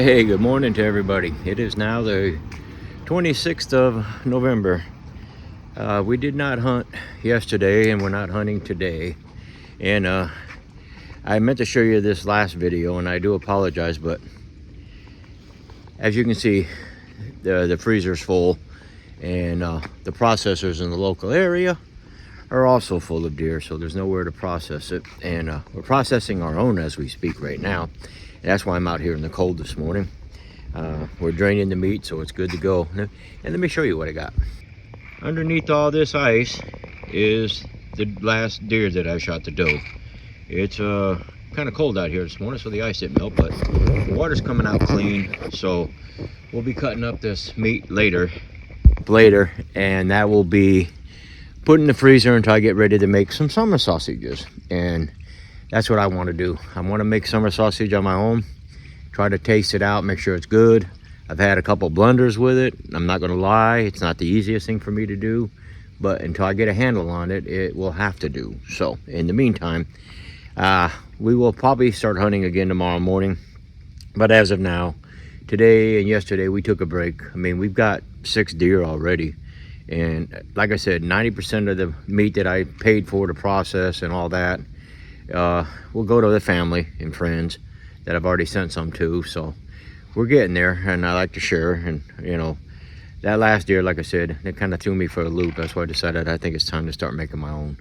Hey, good morning to everybody. It is now the 26th of November. We did not hunt yesterday and we're not hunting today. And I meant to show you this last video and I do apologize, but as you can see, the freezer's full and the processors in the local area are also full of deer, so there's nowhere to process it. And we're processing our own as we speak right now. And that's why I'm out here in the cold this morning. We're draining the meat, so it's good to go. And let me show you what I got. Underneath all this ice is the last deer that I shot the doe. It's kind of cold out here this morning, so the ice didn't melt, but the water's coming out clean. So we'll be cutting up this meat later, and that will be put in the freezer until I get ready to make some summer sausages. And that's what I want to do. I want to make summer sausage on my own, try to taste it out, make sure it's good. I've had a couple blunders with it. I'm not going to lie, it's not the easiest thing for me to do, but until I get a handle on it, it will have to do. So in the meantime, we will probably start hunting again tomorrow morning. But as of now, today and yesterday, we took a break. I mean, we've got 6 deer already. And like I said, 90% of the meat that I paid for to process and all that will go to the family and friends that I've already sent some to. So we're getting there, and I like to share. And you know, that last deer, like I said, it kind of threw me for a loop. That's why I decided I think it's time to start making my own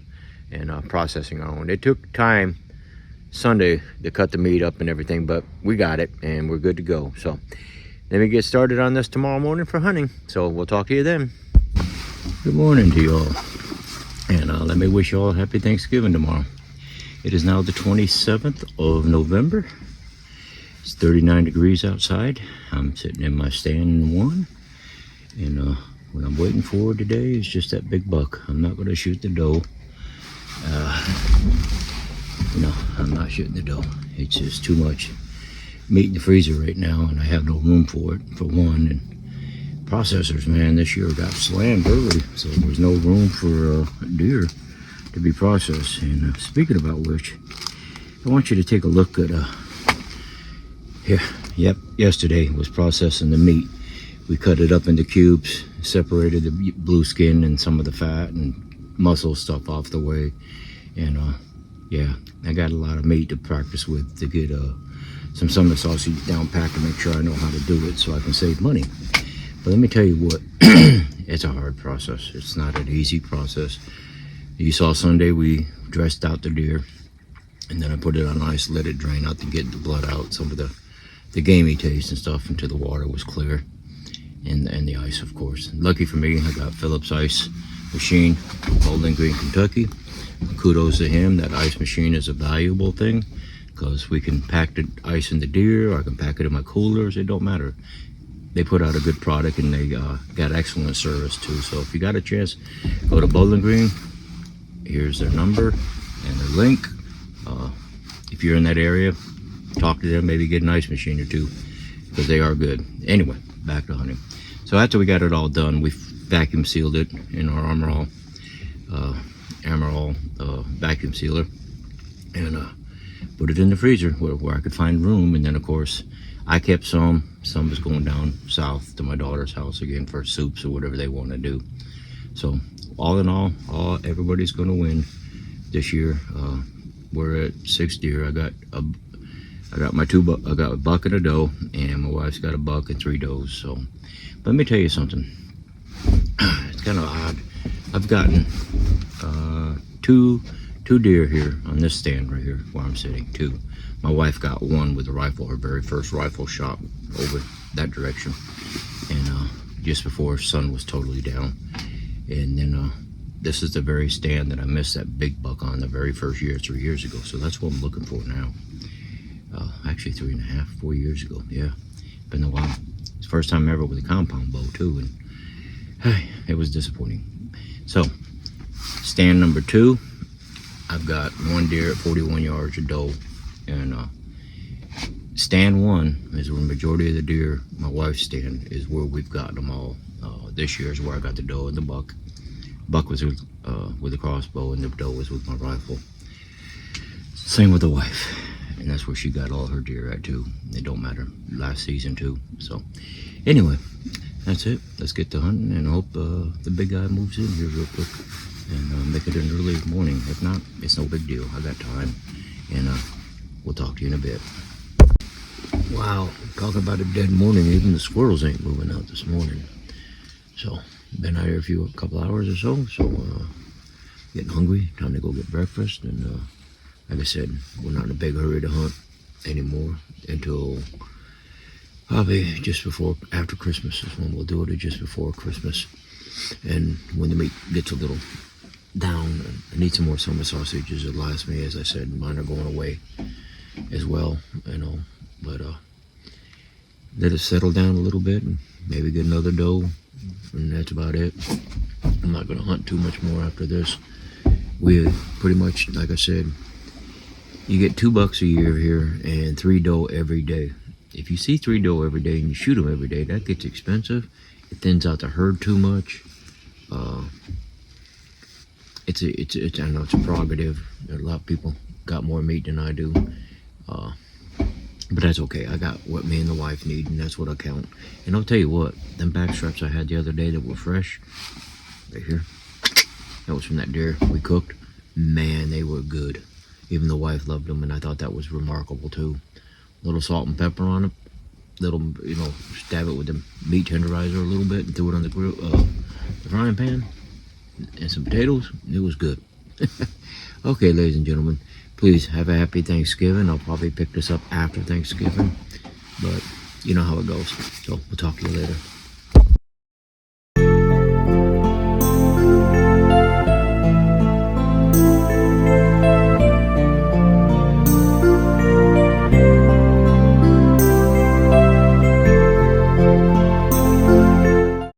and processing our own. It took time Sunday to cut the meat up and everything, but we got it and we're good to go. So let me get started on this tomorrow morning for hunting. So we'll talk to you then. Good morning to you all, and let me wish you all a happy Thanksgiving tomorrow. It is now the 27th of November. It's 39 degrees outside. I'm sitting in my stand one, and what I'm waiting for today is just that big buck. I'm not going to shoot the doe. No, I'm not shooting the doe. It's just too much meat in the freezer right now, and I have no room for it, for one. And processors, man, this year got slammed early, so there's no room for deer to be processed. And speaking about which, I want you to take a look at yesterday was processing the meat. We cut it up into cubes, separated the blue skin and some of the fat and muscle stuff off the way. And yeah, I got a lot of meat to practice with to get some summer sausage down packed to make sure I know how to do it so I can save money. But let me tell you what, it's a hard process. It's not an easy process. You saw Sunday we dressed out the deer, and then I put it on ice, let it drain out to get the blood out, some of the gamey taste and stuff, until the water was clear, and the ice, of course. Lucky for me, I got Phillips ice machine, Bowling Green, Kentucky. Kudos to him. That ice machine is a valuable thing because we can pack the ice in the deer, or I can pack it in my coolers. It don't matter. They put out a good product, and they got excellent service too. So if you got a chance, go to Bowling Green. Here's their number and their link. If you're in that area, talk to them, maybe get an ice machine or two, because they are good. Anyway, back to hunting. So after we got it all done, we vacuum sealed it in our Armor All vacuum sealer, and put it in the freezer where I could find room. And then of course I kept some was going down south to my daughter's house again for soups or whatever they want to do. So all in all, everybody's going to win this year. We're at 6 deer. I got my I got a buck and a doe, and my wife's got a buck and 3 does. So let me tell you something. It's kind of odd. I've gotten two deer here on this stand right here where I'm sitting. 2. My wife got 1 with a rifle, her very first rifle shot over that direction, and just before sun was totally down. And then this is the very stand that I missed that big buck on the very first year, 3 years ago. So that's what I'm looking for now. Actually 3.5, 4 years ago. Yeah, been a while. It's the first time ever with a compound bow too, and it was disappointing. So stand number 2, I've got 1 deer at 41 yards, a doe, and stand 1 is where the majority of the deer, my wife's stand, is where we've gotten them all. This year is where I got the doe and the buck. Buck was with a crossbow, and the doe was with my rifle. Same with the wife. and that's where she got all her deer at too. It don't matter, last season too. So anyway, that's it. Let's get to hunting, and hope the big guy moves in here real quick and make it an early morning. If not, it's no big deal. I got time, and we'll talk to you in a bit. Wow, talk about a dead morning. Even the squirrels ain't moving out this morning. So been out here a couple hours or so. So getting hungry. Time to go get breakfast. And like I said, we're not in a big hurry to hunt anymore until probably just before, after Christmas is when we'll do it, or just before Christmas. And when the meat gets a little down, I need some more summer sausages. It lasts me, as I said, mine are going away as well, you know. But let it settle down a little bit and maybe get another doe, and that's about it. I'm not going to hunt too much more after this. We pretty much, like I said, you get 2 bucks a year here and 3 doe every day. If you see 3 doe every day and you shoot them every day, that gets expensive. It thins out the herd too much. It's I know it's a prerogative. A lot of people got more meat than I do. But that's okay. I got what me and the wife need, and that's what I count. And I'll tell you what, them back straps I had the other day that were fresh, right here, that was from that deer we cooked. Man, they were good. Even the wife loved them, and I thought that was remarkable too. Little salt and pepper on it. Little, you know, stab it with the meat tenderizer a little bit and threw it on the grill, the frying pan, and some potatoes. It was good. Okay, ladies and gentlemen, please have a happy Thanksgiving. I'll probably pick this up after Thanksgiving, but you know how it goes. So we'll talk to you later.